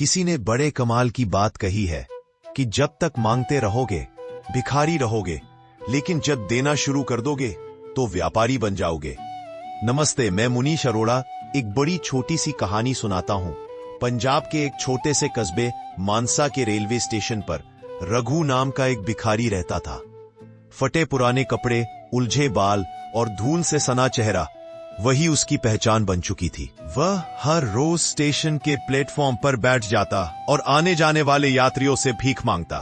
किसी ने बड़े कमाल की बात कही है कि जब तक मांगते रहोगे भिखारी रहोगे, लेकिन जब देना शुरू कर दोगे तो व्यापारी बन जाओगे। नमस्ते, मैं मुनीश अरोड़ा एक बड़ी छोटी सी कहानी सुनाता हूं। पंजाब के एक छोटे से कस्बे मानसा के रेलवे स्टेशन पर रघु नाम का एक भिखारी रहता था। फटे पुराने कपड़े, उलझे बाल और धूल से सना चेहरा, वही उसकी पहचान बन चुकी थी। वह हर रोज स्टेशन के प्लेटफॉर्म पर बैठ जाता और आने जाने वाले यात्रियों से भीख मांगता।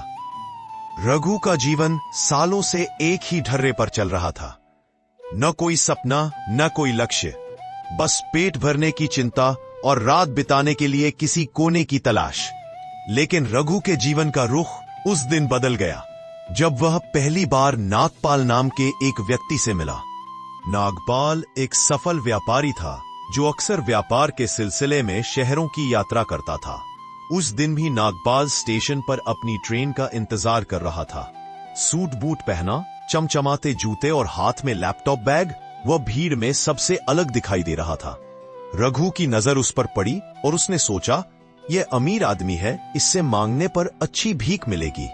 रघु का जीवन सालों से एक ही ढर्रे पर चल रहा था। न कोई सपना, न कोई लक्ष्य, बस पेट भरने की चिंता और रात बिताने के लिए किसी कोने की तलाश। लेकिन रघु के जीवन का रुख उस दिन बदल गया जब वह पहली बार नागपाल नाम के एक व्यक्ति से मिला। नागपाल एक सफल व्यापारी था जो अक्सर व्यापार के सिलसिले में शहरों की यात्रा करता था। उस दिन भी नागपाल स्टेशन पर अपनी ट्रेन का इंतजार कर रहा था। सूट बूट पहना, चमचमाते जूते और हाथ में लैपटॉप बैग, वह भीड़ में सबसे अलग दिखाई दे रहा था। रघु की नजर उस पर पड़ी और उसने सोचा, यह अमीर आदमी है, इससे मांगने पर अच्छी भीख मिलेगी।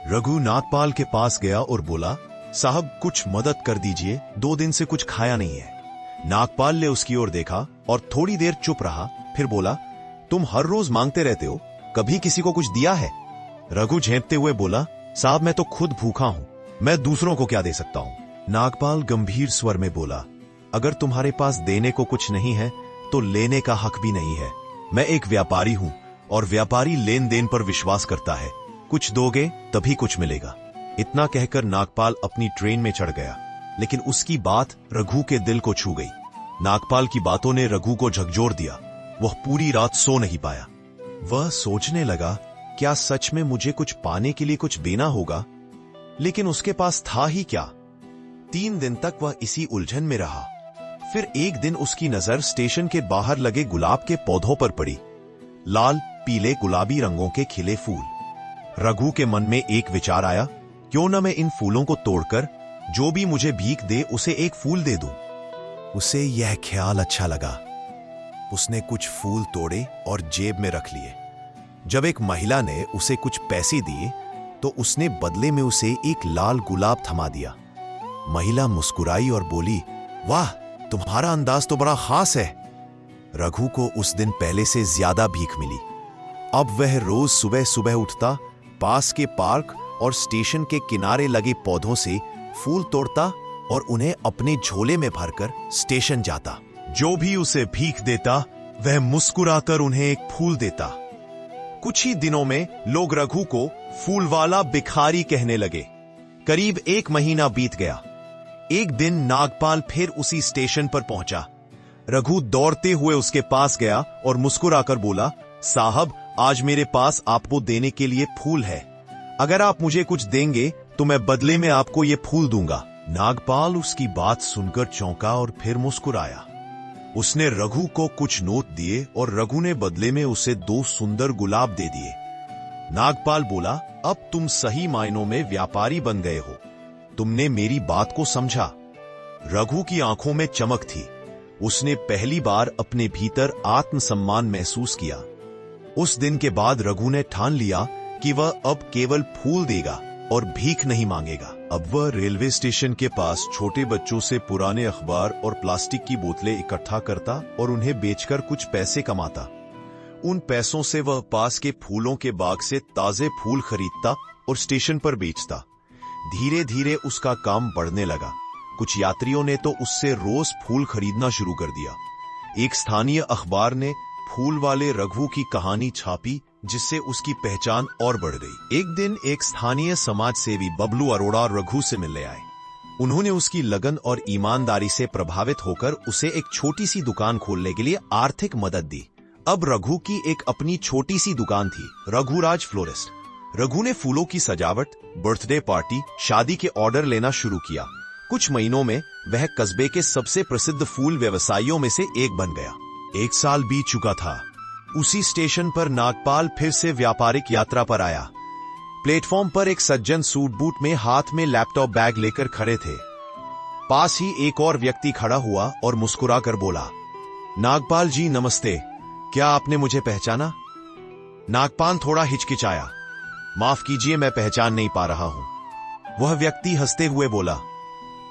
रघु नागपाल के पास गया और बोला, साहब कुछ मदद कर दीजिए, 2 दिन से कुछ खाया नहीं है। नागपाल ने उसकी ओर देखा और थोड़ी देर चुप रहा, फिर बोला, तुम हर रोज मांगते रहते हो, कभी किसी को कुछ दिया है? रघु झेंपते हुए बोला, साहब मैं तो खुद भूखा हूं, मैं दूसरों को क्या दे सकता हूं? नागपाल गंभीर स्वर में बोला, अगर तुम्हारे पास देने को कुछ नहीं है तो लेने का हक भी नहीं है। मैं एक व्यापारी हूं और व्यापारी लेन देन पर विश्वास करता है, कुछ दोगे तभी कुछ मिलेगा। इतना कहकर नागपाल अपनी ट्रेन में चढ़ गया, लेकिन उसकी बात रघु के दिल को छू गई। नागपाल की बातों ने रघु को झकझोर दिया। वह पूरी रात सो नहीं पाया। वह सोचने लगा, क्या सच में मुझे कुछ पाने के लिए कुछ देना होगा? लेकिन उसके पास था ही क्या? 3 दिन तक वह इसी उलझन में रहा। फिर एक दिन उसकी नजर स्टेशन के बाहर लगे गुलाब के पौधों पर पड़ी। लाल, पीले, गुलाबी रंगों के खिले फूल। रघु के मन में एक विचार आया, क्यों न मैं इन फूलों को तोड़कर जो भी मुझे भीख दे उसे एक फूल दे दूं। उसे यह ख्याल अच्छा लगा। उसने कुछ फूल तोड़े और जेब में रख लिए। जब एक महिला ने उसे कुछ पैसे दिए तो उसने बदले में उसे एक लाल गुलाब थमा दिया। महिला मुस्कुराई और बोली, वाह, तुम्हारा अंदाज तो बड़ा खास है। रघु को उस दिन पहले से ज्यादा भीख मिली। अब वह रोज सुबह सुबह उठता, पास के पार्क और स्टेशन के किनारे लगे पौधों से फूल तोड़ता और उन्हें अपने झोले में भरकर स्टेशन जाता। जो भी उसे भीख देता वह मुस्कुराकर उन्हें एक फूल देता। कुछ ही दिनों में लोग रघु को फूल वाला भिखारी कहने लगे। करीब 1 महीना बीत गया। एक दिन नागपाल फिर उसी स्टेशन पर पहुंचा। रघु दौड़ते हुए उसके पास गया और मुस्कुराकर बोला, साहब आज मेरे पास आपको देने के लिए फूल है। अगर आप मुझे कुछ देंगे तो मैं बदले में आपको ये फूल दूंगा। नागपाल उसकी बात सुनकर चौंका और फिर मुस्कुराया। उसने रघु को कुछ नोट दिए और रघु ने बदले में उसे 2 सुंदर गुलाब दे दिए। नागपाल बोला, अब तुम सही मायनों में व्यापारी बन गए हो। तुमने मेरी बात को समझा। रघु की आंखों में चमक थी। उसने पहली बार अपने भीतर आत्मसम्मान महसूस किया। उस दिन के बाद रघु ने ठान लिया कि वह अब केवल फूल देगा और भीख नहीं मांगेगा। अब वह रेलवे स्टेशन के पास छोटे बच्चों से पुराने अखबार और प्लास्टिक की बोतलें इकट्ठा करता और उन्हें बेचकर कुछ पैसे कमाता। उन पैसों से वह पास के फूलों के बाग से ताजे फूल खरीदता और स्टेशन पर बेचता। धीरे धीरे उसका काम बढ़ने लगा। कुछ यात्रियों ने तो उससे रोज फूल खरीदना शुरू कर दिया। एक स्थानीय अखबार ने फूल वाले रघु की कहानी छापी, जिससे उसकी पहचान और बढ़ गई। एक दिन एक स्थानीय समाज सेवी बबलू अरोड़ा रघु से मिलने आए। उन्होंने उसकी लगन और ईमानदारी से प्रभावित होकर उसे एक छोटी सी दुकान खोलने के लिए आर्थिक मदद दी। अब रघु की एक अपनी छोटी सी दुकान थी, रघुराज फ्लोरिस्ट। रघु ने फूलों की सजावट, बर्थडे पार्टी, शादी के ऑर्डर लेना शुरू किया। कुछ महीनों में वह कस्बे के सबसे प्रसिद्ध फूल व्यवसायियों में से एक बन गया। 1 साल बीत चुका था। उसी स्टेशन पर नागपाल फिर से व्यापारिक यात्रा पर आया। प्लेटफॉर्म पर एक सज्जन सूट बूट में हाथ में लैपटॉप बैग लेकर खड़े थे। पास ही एक और व्यक्ति खड़ा हुआ और मुस्कुराकर बोला, नागपाल जी नमस्ते, क्या आपने मुझे पहचाना? नागपाल थोड़ा हिचकिचाया। माफ कीजिए, मैं पहचान नहीं पा रहा हूं। वह व्यक्ति हंसते हुए बोला,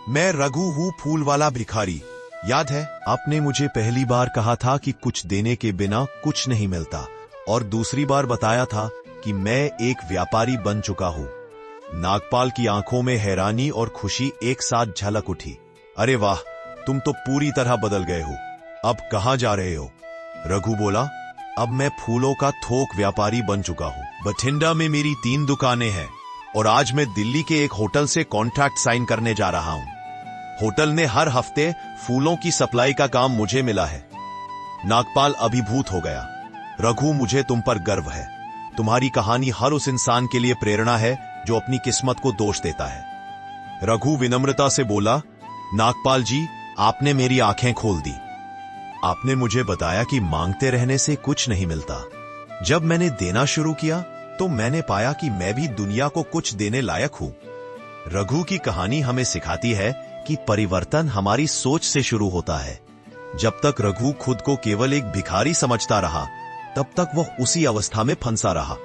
मैं रघु हूं, फूल वाला भिखारी। याद है, आपने मुझे पहली बार कहा था कि कुछ देने के बिना कुछ नहीं मिलता, और दूसरी बार बताया था कि मैं एक व्यापारी बन चुका हूं। नागपाल की आंखों में हैरानी और खुशी एक साथ झलक उठी। अरे वाह, तुम तो पूरी तरह बदल गए हो। अब कहां जा रहे हो? रघु बोला, अब मैं फूलों का थोक व्यापारी बन चुका हूं। बठिंडा में मेरी 3 दुकानें हैं और आज मैं दिल्ली के एक होटल से कॉन्ट्रैक्ट साइन करने जा रहा हूं। होटल ने हर हफ्ते फूलों की सप्लाई का काम मुझे मिला है। नागपाल अभिभूत हो गया। रघु, मुझे तुम पर गर्व है। तुम्हारी कहानी हर उस इंसान के लिए प्रेरणा है जो अपनी किस्मत को दोष देता है। रघु विनम्रता से बोला, नागपाल जी, आपने मेरी आंखें खोल दी। आपने मुझे बताया कि मांगते रहने से कुछ नहीं मिलता। जब मैंने देना शुरू किया तो मैंने पाया कि मैं भी दुनिया को कुछ देने लायक हूं। रघु की कहानी हमें सिखाती है कि परिवर्तन हमारी सोच से शुरू होता है। जब तक रघु खुद को केवल एक भिखारी समझता रहा, तब तक वह उसी अवस्था में फंसा रहा।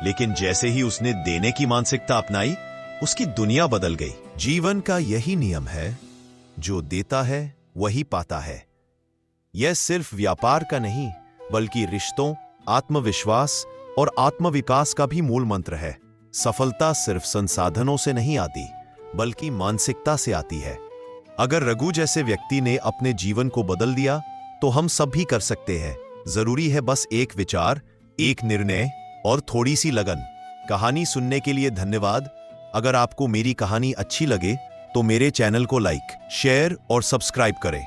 लेकिन जैसे ही उसने देने की मानसिकता अपनाई, उसकी दुनिया बदल गई। जीवन का यही नियम है, जो देता है वही पाता है। यह सिर्फ व्यापार का नहीं, बल्कि रिश्तों, आत्मविश्वास और आत्मविकास का भी मूल मंत्र है। सफलता सिर्फ संसाधनों से नहीं आती, बल्कि मानसिकता से आती है। अगर रघु जैसे व्यक्ति ने अपने जीवन को बदल दिया, तो हम सब भी कर सकते हैं। जरूरी है बस एक विचार, एक निर्णय और थोड़ी सी लगन। कहानी सुनने के लिए धन्यवाद। अगर आपको मेरी कहानी अच्छी लगे तो मेरे चैनल को लाइक, शेयर और सब्सक्राइब करें।